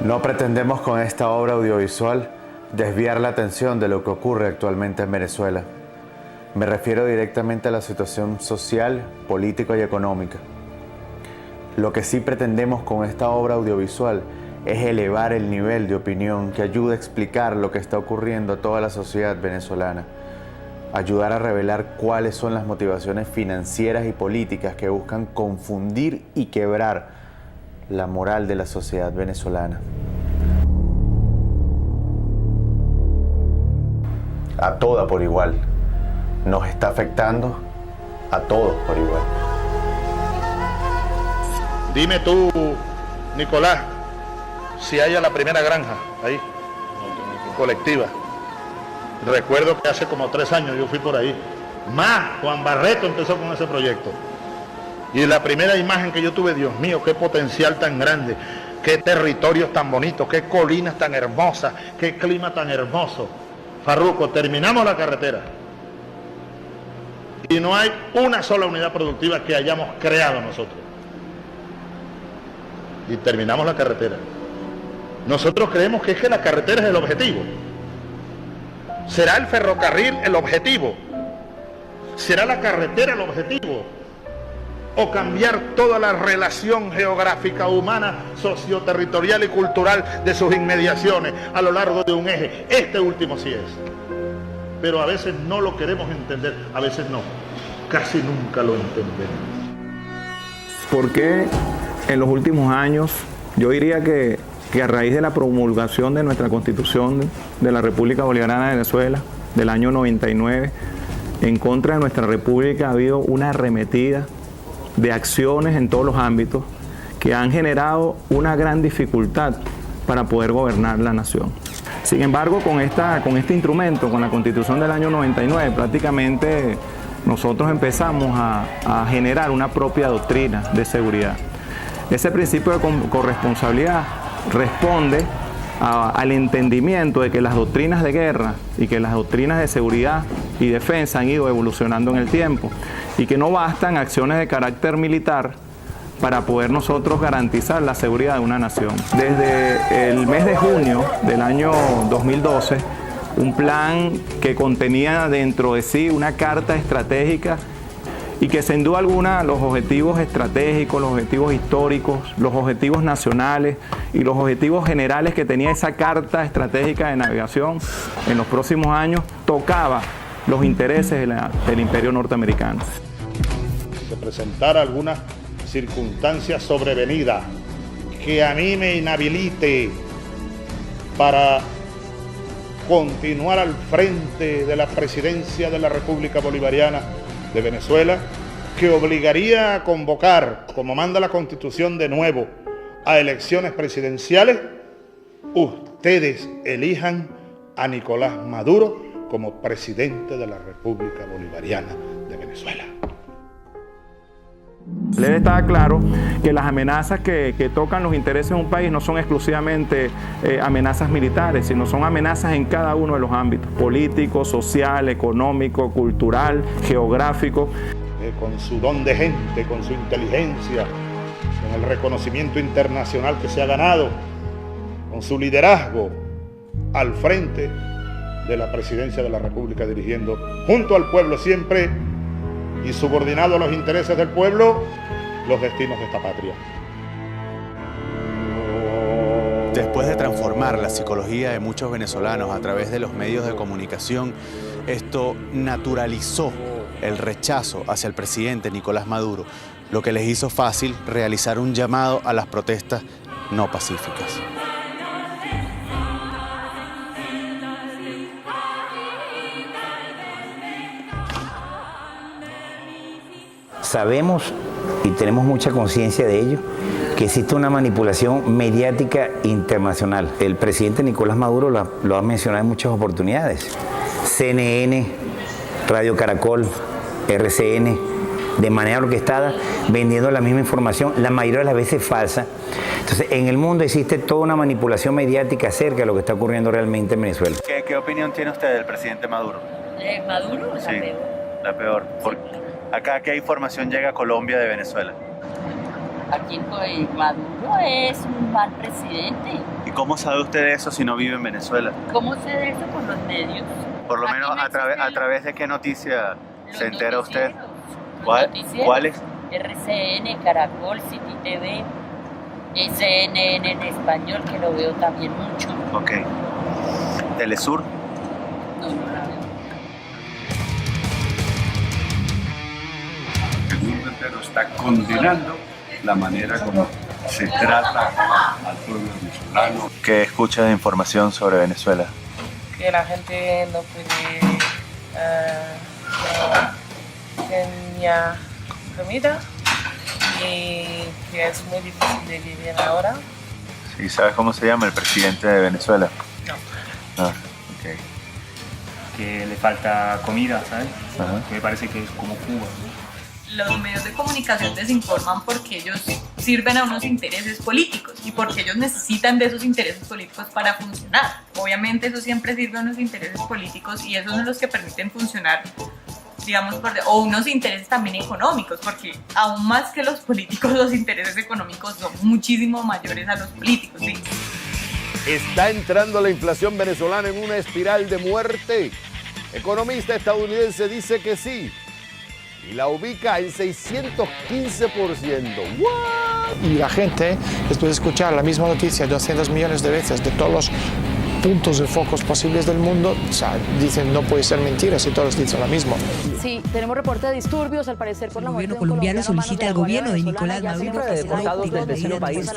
No pretendemos con esta obra audiovisual desviar la atención de lo que ocurre actualmente en Venezuela. Me refiero directamente a la situación social, política y económica. Lo que sí pretendemos con esta obra audiovisual es elevar el nivel de opinión que ayude a explicar lo que está ocurriendo a toda la sociedad venezolana, ayudar a revelar cuáles son las motivaciones financieras y políticas que buscan confundir y quebrar la moral de la sociedad venezolana. A toda por igual. Nos está afectando a todos por igual. Dime tú, Nicolás, si hay a la primera granja ahí, colectiva. Recuerdo que hace como 3 años yo fui por ahí. Más, Juan Barreto empezó con ese proyecto. Y la primera imagen que yo tuve, Dios mío, qué potencial tan grande, qué territorios tan bonitos, qué colinas tan hermosas, qué clima tan hermoso. Farruco, terminamos la carretera. Y no hay una sola unidad productiva que hayamos creado nosotros. Y terminamos la carretera. Nosotros creemos que es que la carretera es el objetivo. ¿Será el ferrocarril el objetivo? ¿Será la carretera el objetivo? ¿O cambiar toda la relación geográfica, humana, socioterritorial y cultural de sus inmediaciones a lo largo de un eje? Este último sí es. Pero a veces no lo queremos entender, a veces no. Casi nunca lo entendemos. ¿Por qué en los últimos años, yo diría que a raíz de la promulgación de nuestra Constitución de la República Bolivariana de Venezuela, del año 99, en contra de nuestra República ha habido una arremetida de acciones en todos los ámbitos que han generado una gran dificultad para poder gobernar la nación? Sin embargo, con este instrumento, con la Constitución del año 99, prácticamente nosotros empezamos a generar una propia doctrina de seguridad. Ese principio de corresponsabilidad responde al entendimiento de que las doctrinas de guerra y que las doctrinas de seguridad y defensa han ido evolucionando en el tiempo y que no bastan acciones de carácter militar para poder nosotros garantizar la seguridad de una nación. Desde el mes de junio del año 2012, un plan que contenía dentro de sí una carta estratégica y que sin duda alguna los objetivos estratégicos, los objetivos históricos, los objetivos nacionales y los objetivos generales que tenía esa carta estratégica de navegación en los próximos años tocaba los intereses del imperio norteamericano. Se presentara alguna circunstancia sobrevenida que a mí me inhabilite para continuar al frente de la presidencia de la República Bolivariana de Venezuela, que obligaría a convocar, como manda la Constitución de nuevo, a elecciones presidenciales, ustedes elijan a Nicolás Maduro como presidente de la República Bolivariana de Venezuela. Debe estar claro que las amenazas que tocan los intereses de un país no son exclusivamente amenazas militares, sino son amenazas en cada uno de los ámbitos: político, social, económico, cultural, geográfico. Con su don de gente, con su inteligencia, con el reconocimiento internacional que se ha ganado, con su liderazgo al frente de la presidencia de la República, dirigiendo junto al pueblo siempre y subordinado a los intereses del pueblo, los destinos de esta patria. Después de transformar la psicología de muchos venezolanos a través de los medios de comunicación, esto naturalizó el rechazo hacia el presidente Nicolás Maduro, lo que les hizo fácil realizar un llamado a las protestas no pacíficas. Sabemos y tenemos mucha conciencia de ello, que existe una manipulación mediática internacional. El presidente Nicolás Maduro lo ha mencionado en muchas oportunidades. CNN, Radio Caracol, RCN, de manera orquestada, vendiendo la misma información, la mayoría de las veces falsa. Entonces, en el mundo existe toda una manipulación mediática acerca de lo que está ocurriendo realmente en Venezuela. ¿Qué opinión tiene usted del presidente Maduro? ¿Maduro? La peor. La peor. ¿A qué información llega a Colombia de Venezuela? Aquí Maduro es un mal presidente. ¿Y cómo sabe usted eso si no vive en Venezuela? ¿Cómo sé de eso? Por los medios. Por lo Aquí menos no a través de qué noticia Los se entera usted. noticieros. ¿Cuáles? RCN, Caracol, City TV, CNN en español, que lo veo también mucho. Ok. ¿Telesur? No, no la veo. El mundo entero está condenando la manera como se trata al pueblo venezolano. ¿Qué escucha de información sobre Venezuela? Que la gente no puede tener comida y que es muy difícil de vivir ahora. ¿Sí sabes cómo se llama el presidente de Venezuela? No. No. Ok. Que le falta comida, ¿sabes? Ajá. Me parece que es como Cuba, ¿no? Los medios de comunicación desinforman porque ellos sirven a unos intereses políticos y porque ellos necesitan de esos intereses políticos para funcionar. Obviamente eso siempre sirve a unos intereses políticos y esos son los que permiten funcionar, digamos, o unos intereses también económicos, porque aún más que los políticos, los intereses económicos son muchísimo mayores a los políticos, ¿sí? ¿Está entrando la inflación venezolana en una espiral de muerte? Economista estadounidense dice que sí. Y la ubica en 615%. ¡What! Y la gente, después de escuchar la misma noticia 200 millones de veces de todos los puntos de focos posibles del mundo, o sea, dicen no puede ser mentira si todos dicen lo mismo. Sí, tenemos reporte de disturbios, al parecer por la muerte El gobierno colombiano solicita al gobierno de Nicolás Maduro que deportados del vecino país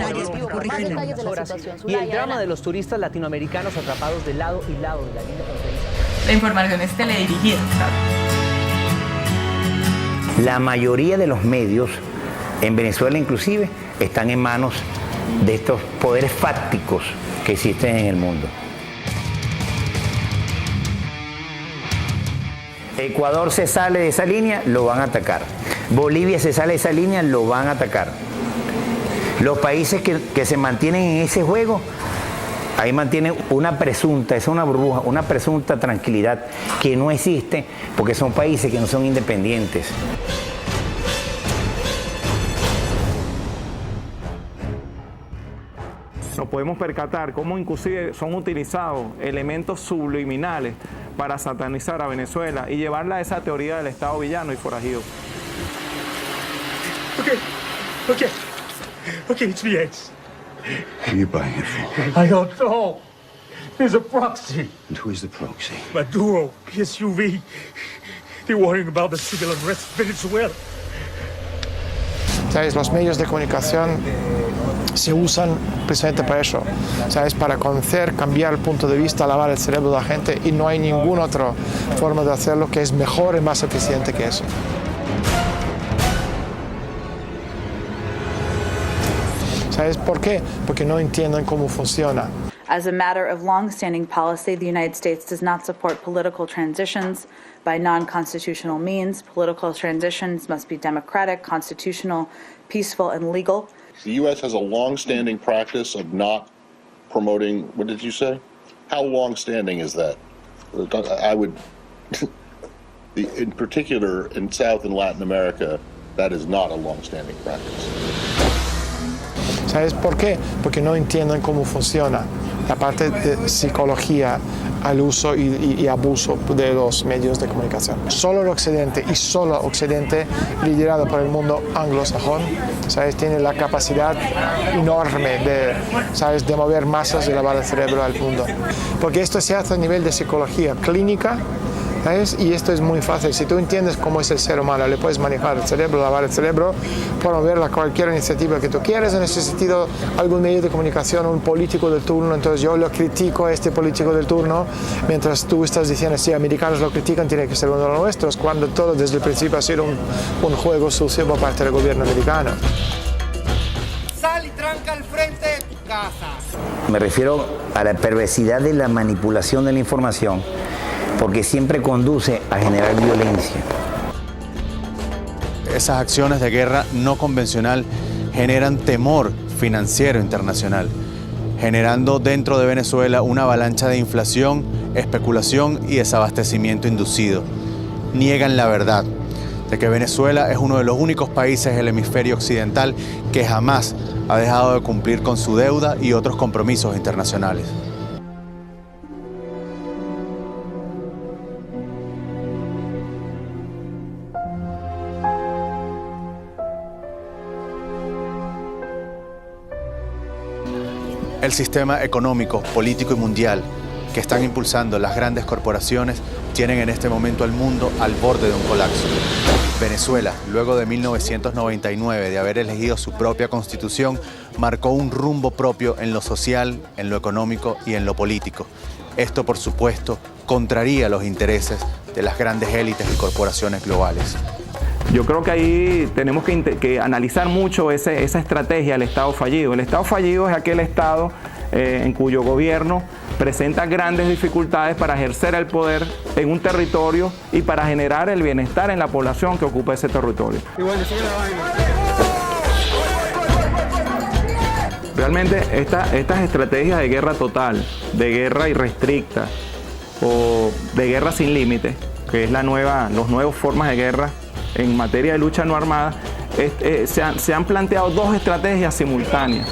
y el drama de los turistas latinoamericanos atrapados de lado y lado de la línea fronteriza. La información es teledirigida, ¿sabes? La mayoría de los medios, en Venezuela inclusive, están en manos de estos poderes fácticos que existen en el mundo. Ecuador se sale de esa línea, lo van a atacar. Bolivia se sale de esa línea, lo van a atacar. Los países que se mantienen en ese juego, ahí mantienen una presunta, es una burbuja, una presunta tranquilidad que no existe porque son países que no son independientes. Nos podemos percatar cómo inclusive son utilizados elementos subliminales para satanizar a Venezuela y llevarla a esa teoría del Estado villano y forajido. Okay, it's the eggs. Who are you buying it for? I don't know. There's a proxy. And who is the proxy? Maduro, PSUV. They're worrying about the civil unrest in Venezuela. ¿Sabes? Los medios de comunicación se usan precisamente para eso, ¿sabes? Para conocer, cambiar el punto de vista, lavar el cerebro de la gente, y no hay ninguna otra forma de hacerlo que es mejor y más eficiente que eso. ¿Sabes por qué? Porque no entienden cómo funciona. As a matter of long-standing policy, the United States does not support political transitions by non-constitutional means. Political transitions must be democratic, constitutional, peaceful, and legal. The U.S. has a long-standing practice of not promoting, what did you say? How long-standing is that? I would, in particular, in South and Latin America, that is not a long-standing practice. ¿Sabes por qué? Porque no entienden cómo funciona la parte de psicología al uso y abuso de los medios de comunicación. Solo el Occidente y solo Occidente, liderado por el mundo anglosajón, ¿sabes? Tiene la capacidad enorme de, ¿sabes? De mover masas y lavar el cerebro al mundo. Porque esto se hace a nivel de psicología clínica, ¿sabes? Y esto es muy fácil. Si tú entiendes cómo es el ser humano, le puedes manejar el cerebro, lavar el cerebro, promover cualquier iniciativa que tú quieras. En ese sentido, algún medio de comunicación, un político del turno, entonces yo lo critico a este político del turno, mientras tú estás diciendo, si americanos lo critican, tiene que ser uno de los nuestros, cuando todo desde el principio ha sido un juego sucio por parte del gobierno americano. Sal y tranca al frente de tu casa. Me refiero a la perversidad de la manipulación de la información, porque siempre conduce a generar violencia. Esas acciones de guerra no convencional generan temor financiero internacional, generando dentro de Venezuela una avalancha de inflación, especulación y desabastecimiento inducido. Niegan la verdad. de que Venezuela es uno de los únicos países del hemisferio occidental que jamás ha dejado de cumplir con su deuda y otros compromisos internacionales. El sistema económico, político y mundial que están impulsando las grandes corporaciones tienen en este momento al mundo al borde de un colapso. Venezuela, luego de 1999 de haber elegido su propia constitución, marcó un rumbo propio en lo social, en lo económico y en lo político. Esto, por supuesto, contraría los intereses de las grandes élites y corporaciones globales. Yo creo que ahí tenemos que analizar mucho esa estrategia del Estado fallido. El Estado fallido es aquel Estado en cuyo gobierno presenta grandes dificultades para ejercer el poder en un territorio y para generar el bienestar en la población que ocupa ese territorio. Realmente estas estrategias de guerra total, de guerra irrestricta o de guerra sin límite, que es las nuevas formas de guerra en materia de lucha no armada, se han planteado dos estrategias simultáneas.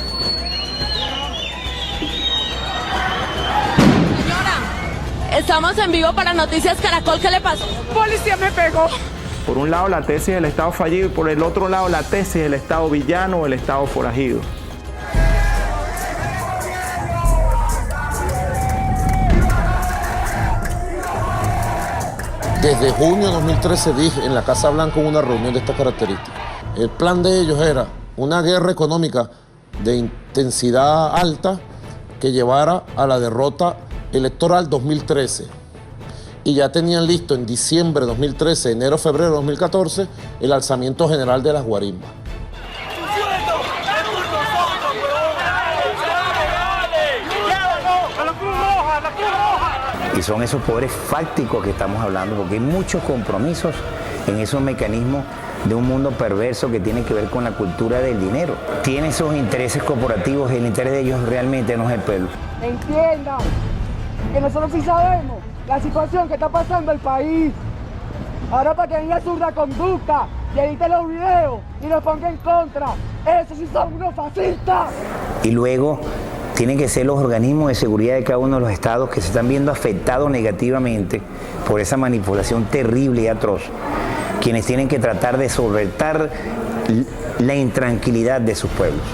Estamos en vivo para Noticias Caracol. ¿Qué le pasó? Policía me pegó. Por un lado la tesis del Estado fallido y por el otro lado la tesis del Estado villano o el Estado forajido. Desde junio de 2013 dije en la Casa Blanca una reunión de estas características. El plan de ellos era una guerra económica de intensidad alta que llevara a la derrota electoral 2013. Y ya tenían listo en diciembre de 2013, enero, febrero de 2014, el alzamiento general de las guarimbas. Y son esos poderes fácticos que estamos hablando, porque hay muchos compromisos en esos mecanismos de un mundo perverso que tiene que ver con la cultura del dinero. Tiene esos intereses corporativos, el interés de ellos realmente no es el pueblo. Entiendan que nosotros sí sabemos la situación que está pasando el país. Ahora para que venga su conducta y edite los videos y nos ponga en contra. Esos sí son unos fascistas. Y luego tienen que ser los organismos de seguridad de cada uno de los estados que se están viendo afectados negativamente por esa manipulación terrible y atroz, quienes tienen que tratar de solventar la intranquilidad de sus pueblos.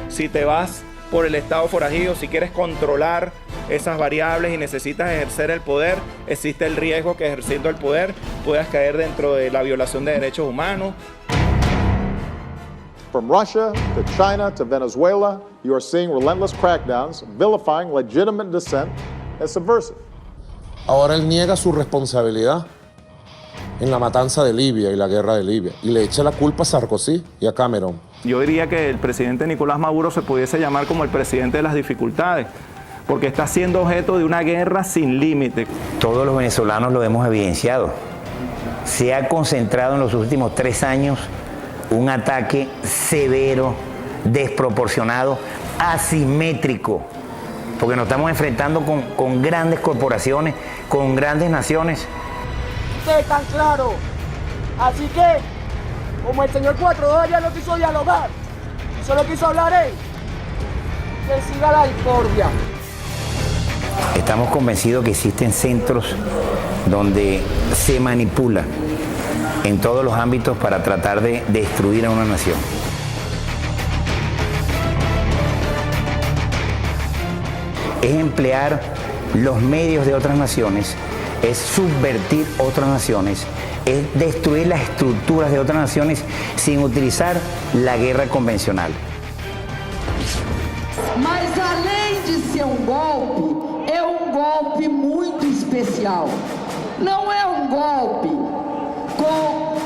Si te vas por el Estado forajido, si quieres controlar esas variables y necesitas ejercer el poder, existe el riesgo que ejerciendo el poder puedas caer dentro de la violación de derechos humanos. From Russia to China to Venezuela, you are seeing relentless crackdowns, vilifying legitimate dissent as subversive. Ahora él niega su responsabilidad en la matanza de Libia y la guerra de Libia y le echa la culpa a Sarkozy y a Cameron. Yo diría que el presidente Nicolás Maduro se pudiese llamar como el presidente de las dificultades, porque está siendo objeto de una guerra sin límite. Todos los venezolanos lo hemos evidenciado. Se ha concentrado en los últimos 3 años un ataque severo, desproporcionado, asimétrico, porque nos estamos enfrentando con grandes corporaciones, con grandes naciones. Ustedes están claros. Así que, como el señor 4 ya no quiso dialogar, solo quiso hablar él, que siga la discordia. Estamos convencidos que existen centros donde se manipula en todos los ámbitos para tratar de destruir a una nación. Es emplear los medios de otras naciones, es subvertir otras naciones, es destruir las estructuras de otras naciones sin utilizar la guerra convencional. Mas além de ser golpe, é golpe muito especial. Não é golpe com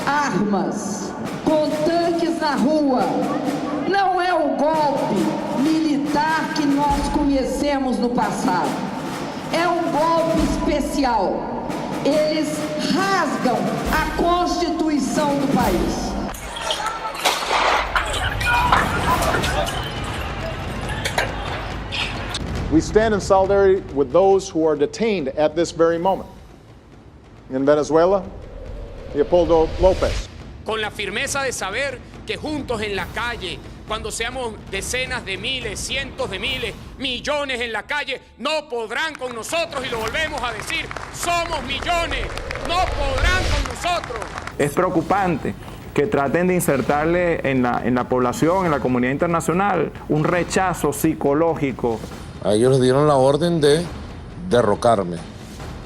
armas, com tanques na rua. Não é golpe militar que nós conhecemos no passado. É golpe especial. Eles rasgam a Constituição do país. We stand in solidarity with those who are detained at this very moment. In Venezuela, Leopoldo López. Con la firmeza de saber que juntos en la calle, cuando seamos decenas de miles, cientos de miles, millones en la calle, no podrán con nosotros, y lo volvemos a decir, somos millones, no podrán con nosotros. Es preocupante que traten de insertarle en la población, en la comunidad internacional, un rechazo psicológico. A ellos les dieron la orden de derrocarme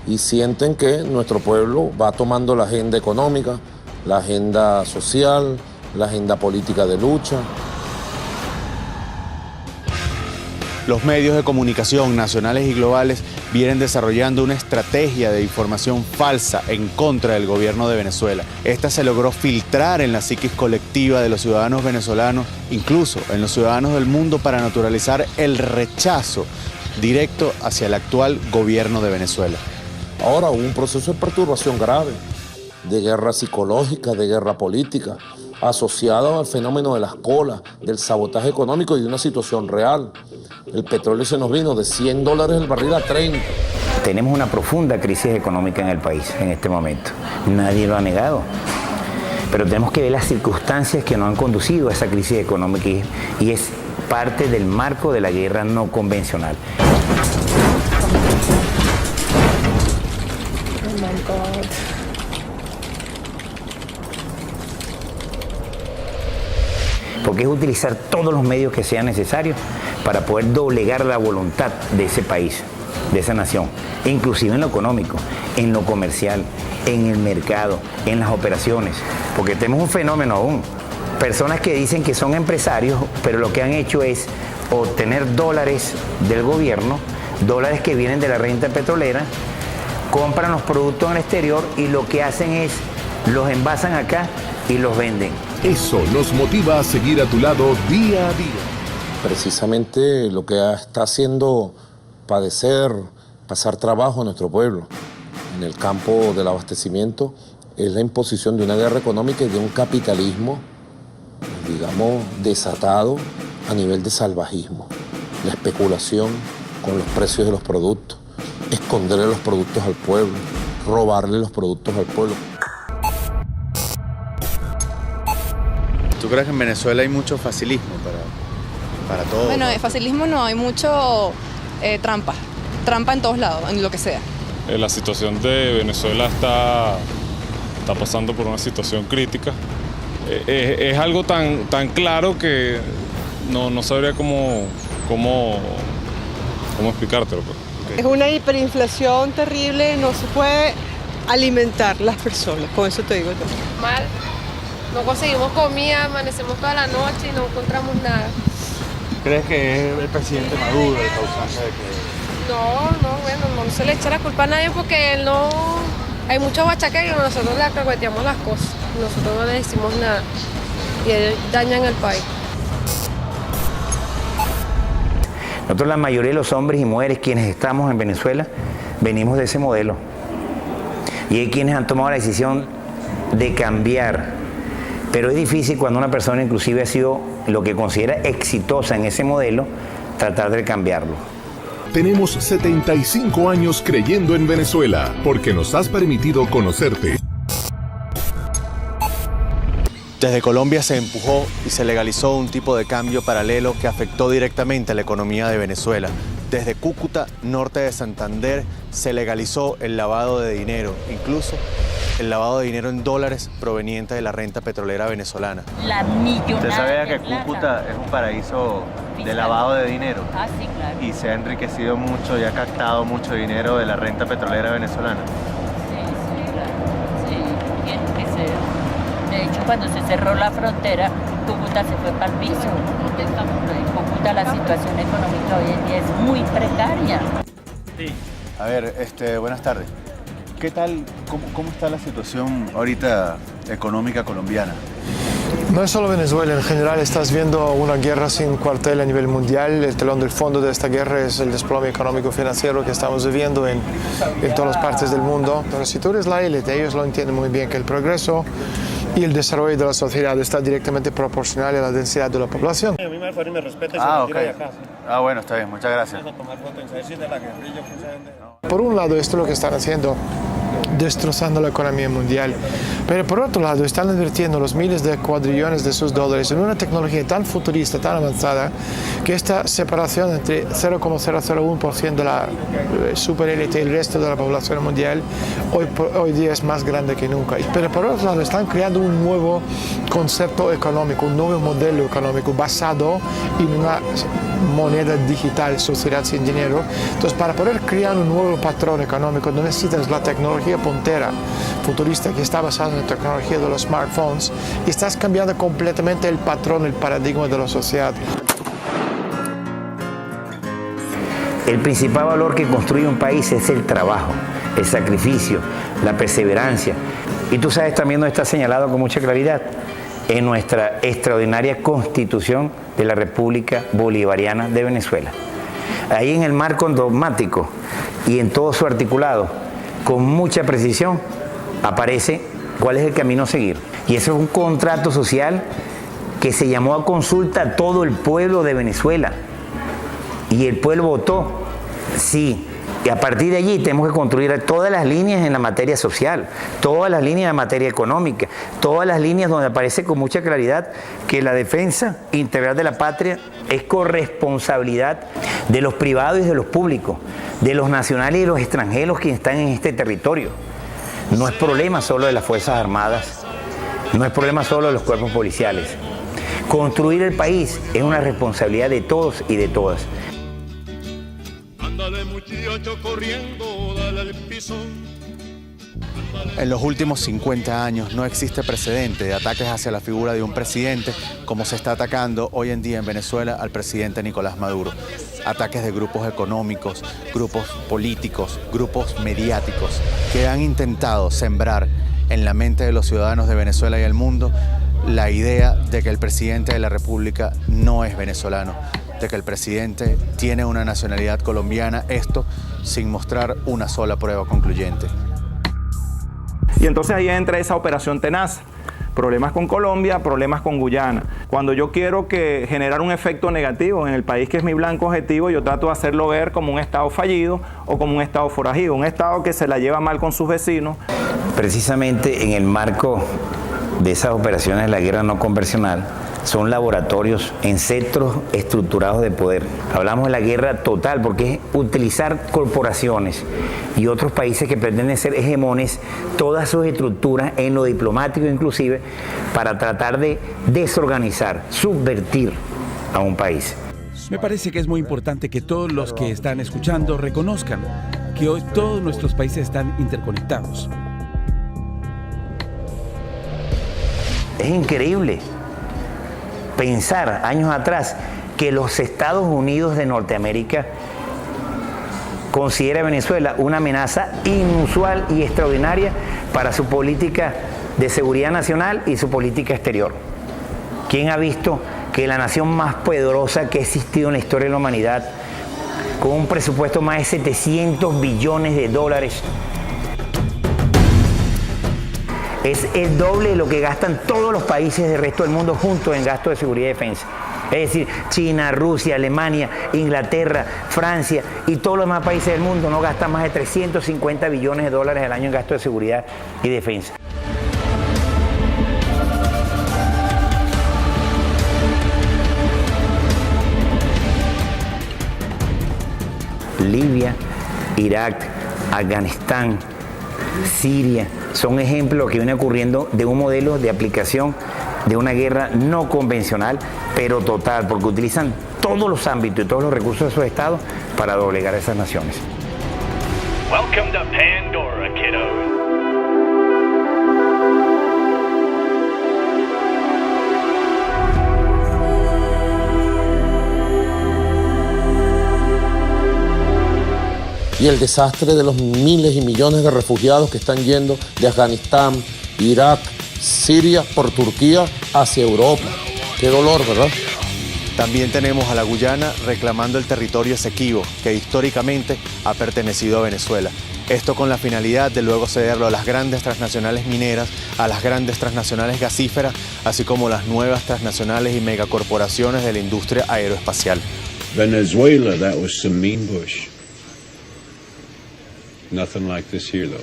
y sienten que nuestro pueblo va tomando la agenda económica, la agenda social, la agenda política de lucha. Los medios de comunicación nacionales y globales vienen desarrollando una estrategia de información falsa en contra del gobierno de Venezuela. Esta se logró filtrar en la psiquis colectiva de los ciudadanos venezolanos, incluso en los ciudadanos del mundo, para naturalizar el rechazo directo hacia el actual gobierno de Venezuela. Ahora hubo un proceso de perturbación grave, de guerra psicológica, de guerra política, asociado al fenómeno de las colas, del sabotaje económico y de una situación real. El petróleo se nos vino de $100 el barril a 30. Tenemos una profunda crisis económica en el país en este momento. Nadie lo ha negado. Pero tenemos que ver las circunstancias que nos han conducido a esa crisis económica y es parte del marco de la guerra no convencional. Oh my God. Porque es utilizar todos los medios que sean necesarios para poder doblegar la voluntad de ese país, de esa nación, inclusive en lo económico, en lo comercial, en el mercado, en las operaciones, porque tenemos un fenómeno aún, personas que dicen que son empresarios, pero lo que han hecho es obtener dólares del gobierno, dólares que vienen de la renta petrolera, compran los productos en el exterior y lo que hacen es los envasan acá y los venden. Eso nos motiva a seguir a tu lado día a día. Precisamente lo que está haciendo pasar trabajo a nuestro pueblo en el campo del abastecimiento es la imposición de una guerra económica y de un capitalismo, digamos, desatado a nivel de salvajismo. La especulación con los precios de los productos, esconderle los productos al pueblo, robarle los productos al pueblo. ¿Tú crees que en Venezuela hay mucho facilismo para todo? Bueno, facilismo no, hay mucho trampa en todos lados, en lo que sea. La situación de Venezuela está pasando por una situación crítica. Es algo tan claro que no sabría cómo explicártelo. Okay. Es una hiperinflación terrible, no se puede alimentar las personas, con eso te digo yo. Mal. No conseguimos comida, amanecemos toda la noche y no encontramos nada. ¿Crees que es el presidente Maduro el causante de que...? No se le echa la culpa a nadie porque él no... Hay muchos bachaqueros, nosotros le alcahueteamos las cosas, nosotros no le decimos nada y ellos dañan el país. Nosotros, la mayoría de los hombres y mujeres quienes estamos en Venezuela, venimos de ese modelo. Y hay quienes han tomado la decisión de cambiar. Pero es difícil cuando una persona inclusive ha sido lo que considera exitosa en ese modelo, tratar de cambiarlo. Tenemos 75 años creyendo en Venezuela, porque nos has permitido conocerte. Desde Colombia se empujó y se legalizó un tipo de cambio paralelo que afectó directamente a la economía de Venezuela. Desde Cúcuta, norte de Santander, se legalizó el lavado de dinero, incluso el lavado de dinero en dólares proveniente de la renta petrolera venezolana. La millonaria. ¿Usted sabía que Cúcuta es un paraíso de lavado de dinero? Ah, sí, claro. Y se ha enriquecido mucho y ha captado mucho dinero de la renta petrolera venezolana. Sí, claro. Sí, bien enriquecido. De hecho, cuando se cerró la frontera, Cúcuta se fue para el piso. En Cúcuta la situación económica hoy en día es muy precaria. Sí. A ver, buenas tardes. ¿Qué tal, cómo está la situación ahorita económica colombiana? No es solo Venezuela, en general estás viendo una guerra sin cuartel a nivel mundial. El telón del fondo de esta guerra es el desplome económico-financiero que estamos viviendo en todas las partes del mundo. Pero si tú eres la élite, ellos lo entienden muy bien, que el progreso y el desarrollo de la sociedad está directamente proporcional a la densidad de la población. A mí me respeto y okay. de acá. Ah, bueno, está bien, muchas gracias. Por un lado, esto es lo que están haciendo, destrozando la economía mundial, pero por otro lado están invirtiendo los miles de cuadrillones de sus dólares en una tecnología tan futurista, tan avanzada, que esta separación entre 0,001% de la superélite y el resto de la población mundial hoy día es más grande que nunca. Pero por otro lado están creando un nuevo concepto económico, un nuevo modelo económico basado en una moneda digital, sociedad sin dinero. Entonces, para poder crear un nuevo patrón económico no necesitas la tecnología puntera futurista que está basada en la tecnología de los smartphones, y estás cambiando completamente el patrón, el paradigma de la sociedad. El principal valor que construye un país es el trabajo, el sacrificio, la perseverancia. Y tú sabes también dónde está señalado con mucha claridad, en nuestra extraordinaria Constitución de la República Bolivariana de Venezuela. Ahí en el marco dogmático y en todo su articulado, con mucha precisión, aparece cuál es el camino a seguir. Y eso es un contrato social que se llamó a consulta a todo el pueblo de Venezuela. Y el pueblo votó sí. Y a partir de allí tenemos que construir todas las líneas en la materia social, todas las líneas en la materia económica, todas las líneas donde aparece con mucha claridad que la defensa integral de la patria es corresponsabilidad de los privados y de los públicos, de los nacionales y de los extranjeros que están en este territorio. No es problema solo de las Fuerzas Armadas, no es problema solo de los cuerpos policiales. Construir el país es una responsabilidad de todos y de todas. En los últimos 50 años no existe precedente de ataques hacia la figura de un presidente como se está atacando hoy en día en Venezuela al presidente Nicolás Maduro. Ataques de grupos económicos, grupos políticos, grupos mediáticos que han intentado sembrar en la mente de los ciudadanos de Venezuela y el mundo la idea de que el presidente de la República no es venezolano, de que el presidente tiene una nacionalidad colombiana, esto sin mostrar una sola prueba concluyente. Y entonces ahí entra esa operación tenaz. Problemas con Colombia, problemas con Guyana. Cuando yo quiero generar un efecto negativo en el país que es mi blanco objetivo, yo trato de hacerlo ver como un Estado fallido o como un Estado forajido, un Estado que se la lleva mal con sus vecinos. Precisamente en el marco de esas operaciones de la guerra no convencional, son laboratorios en centros estructurados de poder. Hablamos de la guerra total porque es utilizar corporaciones y otros países que pretenden ser hegemones, todas sus estructuras en lo diplomático inclusive, para tratar de desorganizar, subvertir a un país. Me parece que es muy importante que todos los que están escuchando reconozcan que hoy todos nuestros países están interconectados. Es increíble pensar años atrás que los Estados Unidos de Norteamérica considera a Venezuela una amenaza inusual y extraordinaria para su política de seguridad nacional y su política exterior. ¿Quién ha visto que la nación más poderosa que ha existido en la historia de la humanidad, con un presupuesto más de 700 billones de dólares, es el doble de lo que gastan todos los países del resto del mundo juntos en gasto de seguridad y defensa? Es decir, China, Rusia, Alemania, Inglaterra, Francia y todos los demás países del mundo no gastan más de 350 billones de dólares al año en gasto de seguridad y defensa. Libia, Irak, Afganistán, Siria, son ejemplos que viene ocurriendo de un modelo de aplicación de una guerra no convencional, pero total, porque utilizan todos los ámbitos y todos los recursos de sus estados para doblegar a esas naciones. Welcome to Pandora, kiddos. Y el desastre de los miles y millones de refugiados que están yendo de Afganistán, Irak, Siria, por Turquía hacia Europa. Qué dolor, ¿verdad? También tenemos a la Guyana reclamando el territorio Esequibo, que históricamente ha pertenecido a Venezuela. Esto con la finalidad de luego cederlo a las grandes transnacionales mineras, a las grandes transnacionales gasíferas, así como las nuevas transnacionales y megacorporaciones de la industria aeroespacial. Venezuela, that was some mean bush. Nothing like this here, though.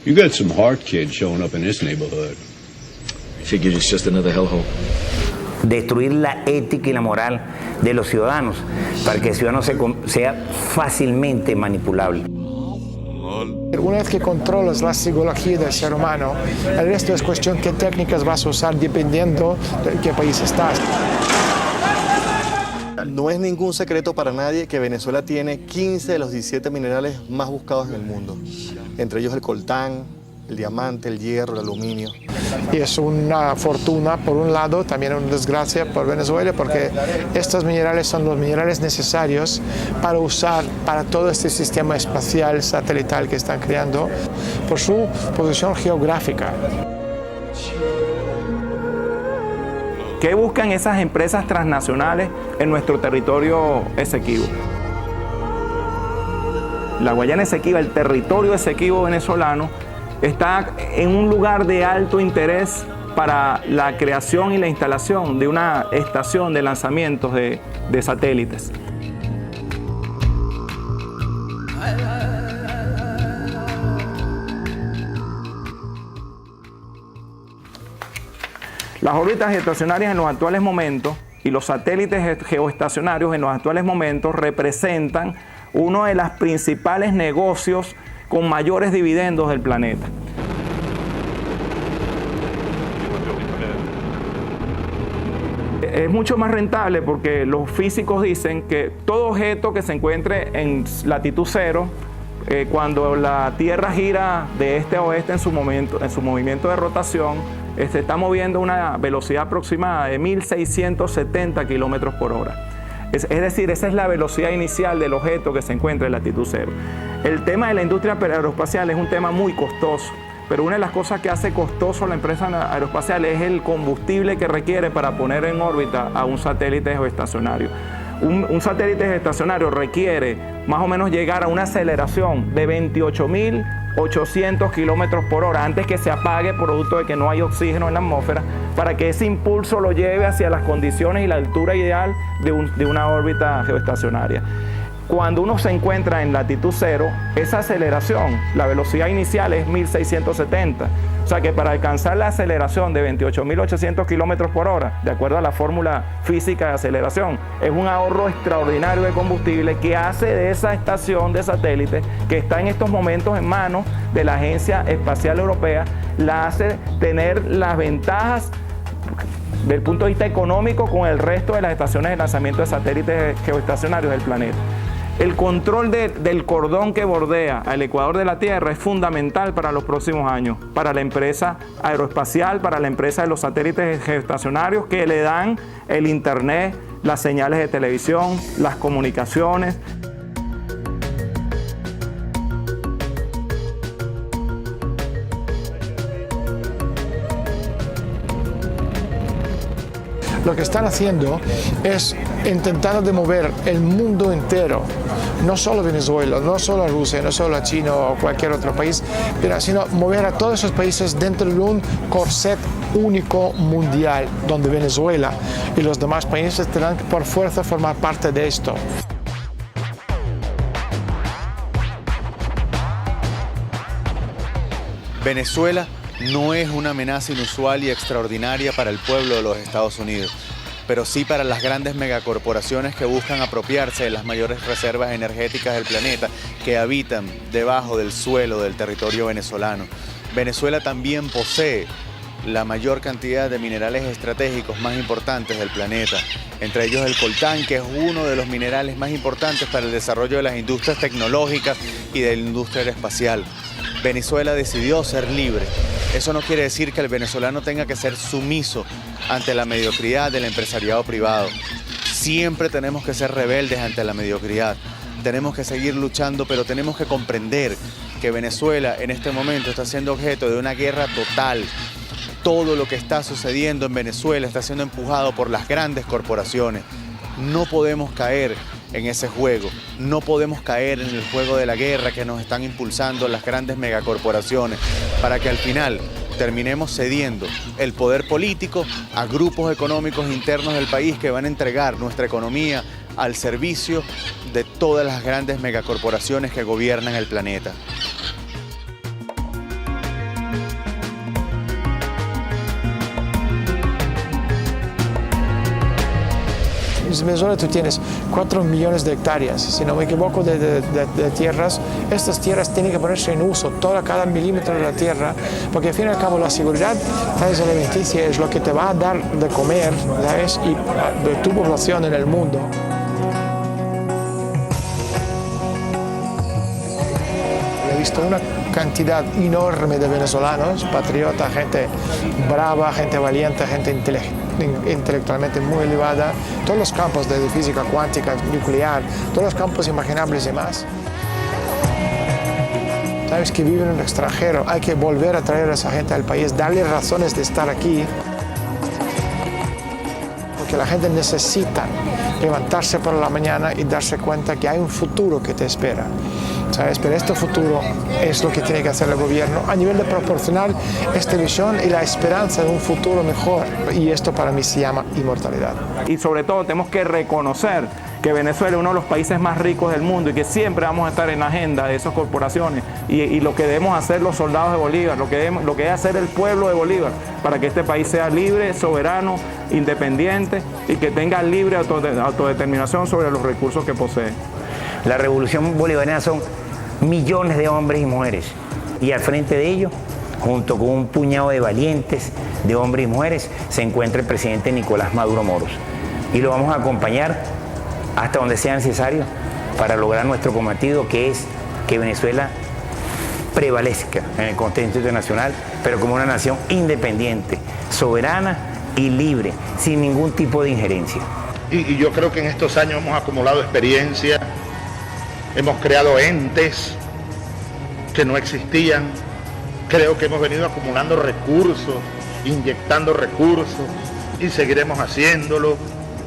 You got some hard kids showing up in this neighborhood. I figured it's just another hellhole. Destruir la ética y la moral de los ciudadanos para que el ciudadano sea fácilmente manipulable. Una vez que controlas la psicología del ser humano, el resto es cuestión qué técnicas vas a usar dependiendo de qué país estás. No es ningún secreto para nadie que Venezuela tiene 15 de los 17 minerales más buscados en el mundo, entre ellos el coltán, el diamante, el hierro, el aluminio. Y es una fortuna por un lado, también una desgracia por Venezuela, porque estos minerales son los minerales necesarios para usar para todo este sistema espacial satelital que están creando por su posición geográfica. ¿Qué buscan esas empresas transnacionales en nuestro territorio Esequibo? La Guayana Esequiba, el territorio Esequibo venezolano, está en un lugar de alto interés para la creación y la instalación de una estación de lanzamientos de satélites. Las órbitas geoestacionarias en los actuales momentos y los satélites geoestacionarios en los actuales momentos representan uno de los principales negocios con mayores dividendos del planeta. Es mucho más rentable porque los físicos dicen que todo objeto que se encuentre en latitud cero, cuando la Tierra gira de este a oeste en su movimiento de rotación, se está moviendo a una velocidad aproximada de 1.670 kilómetros por hora. Es decir, esa es la velocidad inicial del objeto que se encuentra en latitud cero. El tema de la industria aeroespacial es un tema muy costoso, pero una de las cosas que hace costoso la empresa aeroespacial es el combustible que requiere para poner en órbita a un satélite geoestacionario. Un satélite geoestacionario requiere más o menos llegar a una aceleración de 28.800 kilómetros por hora antes que se apague producto de que no hay oxígeno en la atmósfera, para que ese impulso lo lleve hacia las condiciones y la altura ideal de una órbita geoestacionaria. Cuando uno se encuentra en latitud cero, esa aceleración, la velocidad inicial es 1.670. O sea que para alcanzar la aceleración de 28.800 kilómetros por hora, de acuerdo a la fórmula física de aceleración, es un ahorro extraordinario de combustible que hace de esa estación de satélite, que está en estos momentos en manos de la Agencia Espacial Europea, la hace tener las ventajas del punto de vista económico con el resto de las estaciones de lanzamiento de satélites geoestacionarios del planeta. El control del cordón que bordea al ecuador de la Tierra es fundamental para los próximos años, para la empresa aeroespacial, para la empresa de los satélites geoestacionarios que le dan el internet, las señales de televisión, las comunicaciones. Lo que están haciendo es intentando de mover el mundo entero, no solo Venezuela, no solo Rusia, no solo China o cualquier otro país, pero sino mover a todos esos países dentro de un corset único mundial, donde Venezuela y los demás países tendrán que por fuerza formar parte de esto. Venezuela no es una amenaza inusual y extraordinaria para el pueblo de los Estados Unidos, pero sí para las grandes megacorporaciones que buscan apropiarse de las mayores reservas energéticas del planeta que habitan debajo del suelo del territorio venezolano. Venezuela también posee la mayor cantidad de minerales estratégicos más importantes del planeta, entre ellos el coltán, que es uno de los minerales más importantes para el desarrollo de las industrias tecnológicas y de la industria aeroespacial. Venezuela decidió ser libre. Eso no quiere decir que el venezolano tenga que ser sumiso ante la mediocridad del empresariado privado. Siempre tenemos que ser rebeldes ante la mediocridad. Tenemos que seguir luchando, pero tenemos que comprender que Venezuela en este momento está siendo objeto de una guerra total. Todo lo que está sucediendo en Venezuela está siendo empujado por las grandes corporaciones. No podemos caer en ese juego, no podemos caer en el juego de la guerra que nos están impulsando las grandes megacorporaciones para que al final terminemos cediendo el poder político a grupos económicos internos del país que van a entregar nuestra economía al servicio de todas las grandes megacorporaciones que gobiernan el planeta. En Venezuela tú tienes 4 millones de hectáreas, si no me equivoco, de tierras. Estas tierras tienen que ponerse en uso, cada milímetro de la tierra, porque al fin y al cabo la seguridad alimenticia es lo que te va a dar de comer, ¿sabes? Y de tu población en el mundo. He visto una cantidad enorme de venezolanos, patriotas, gente brava, gente valiente, gente intelectualmente muy elevada, todos los campos de física cuántica, nuclear, todos los campos imaginables y más. Sabes que viven en el extranjero, hay que volver a traer a esa gente al país, darle razones de estar aquí, porque la gente necesita levantarse por la mañana y darse cuenta que hay un futuro que te espera. ¿Sabes? Pero este futuro es lo que tiene que hacer el gobierno a nivel de proporcionar esta visión y la esperanza de un futuro mejor. Y esto para mí se llama inmortalidad. Y sobre todo tenemos que reconocer que Venezuela es uno de los países más ricos del mundo y que siempre vamos a estar en la agenda de esas corporaciones y lo que debemos hacer los soldados de Bolívar, lo que debe hacer el pueblo de Bolívar para que este país sea libre, soberano, independiente y que tenga libre autodeterminación sobre los recursos que posee. La revolución bolivariana son millones de hombres y mujeres y al frente de ellos, junto con un puñado de valientes, de hombres y mujeres, se encuentra el presidente Nicolás Maduro Moros y lo vamos a acompañar hasta donde sea necesario para lograr nuestro cometido, que es que Venezuela prevalezca en el contexto internacional, pero como una nación independiente, soberana y libre, sin ningún tipo de injerencia. Y yo creo que en estos años hemos acumulado experiencia, hemos creado entes que no existían, creo que hemos venido acumulando recursos, inyectando recursos y seguiremos haciéndolo.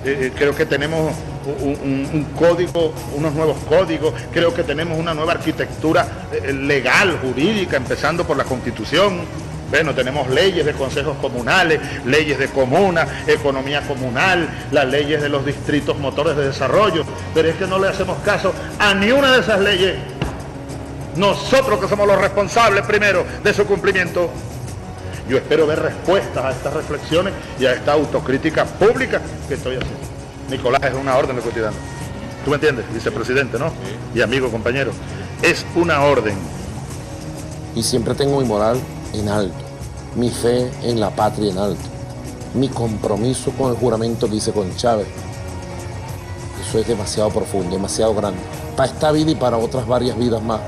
Creo que tenemos un código, unos nuevos códigos, creo que tenemos una nueva arquitectura legal, jurídica, empezando por la Constitución. Bueno, tenemos leyes de consejos comunales, leyes de comunas, economía comunal, las leyes de los distritos motores de desarrollo, pero es que no le hacemos caso a ni una de esas leyes. Nosotros que somos los responsables primero de su cumplimiento. Yo espero ver respuestas a estas reflexiones y a esta autocrítica pública que estoy haciendo. Nicolás, es una orden de cotidiano. ¿Tú me entiendes? Vicepresidente, ¿no? Sí. Y amigo, compañero. Es una orden. Y siempre tengo mi moral en alto, mi fe en la patria en alto, mi compromiso con el juramento que hice con Chávez. Eso es demasiado profundo, demasiado grande, para esta vida y para otras varias vidas más.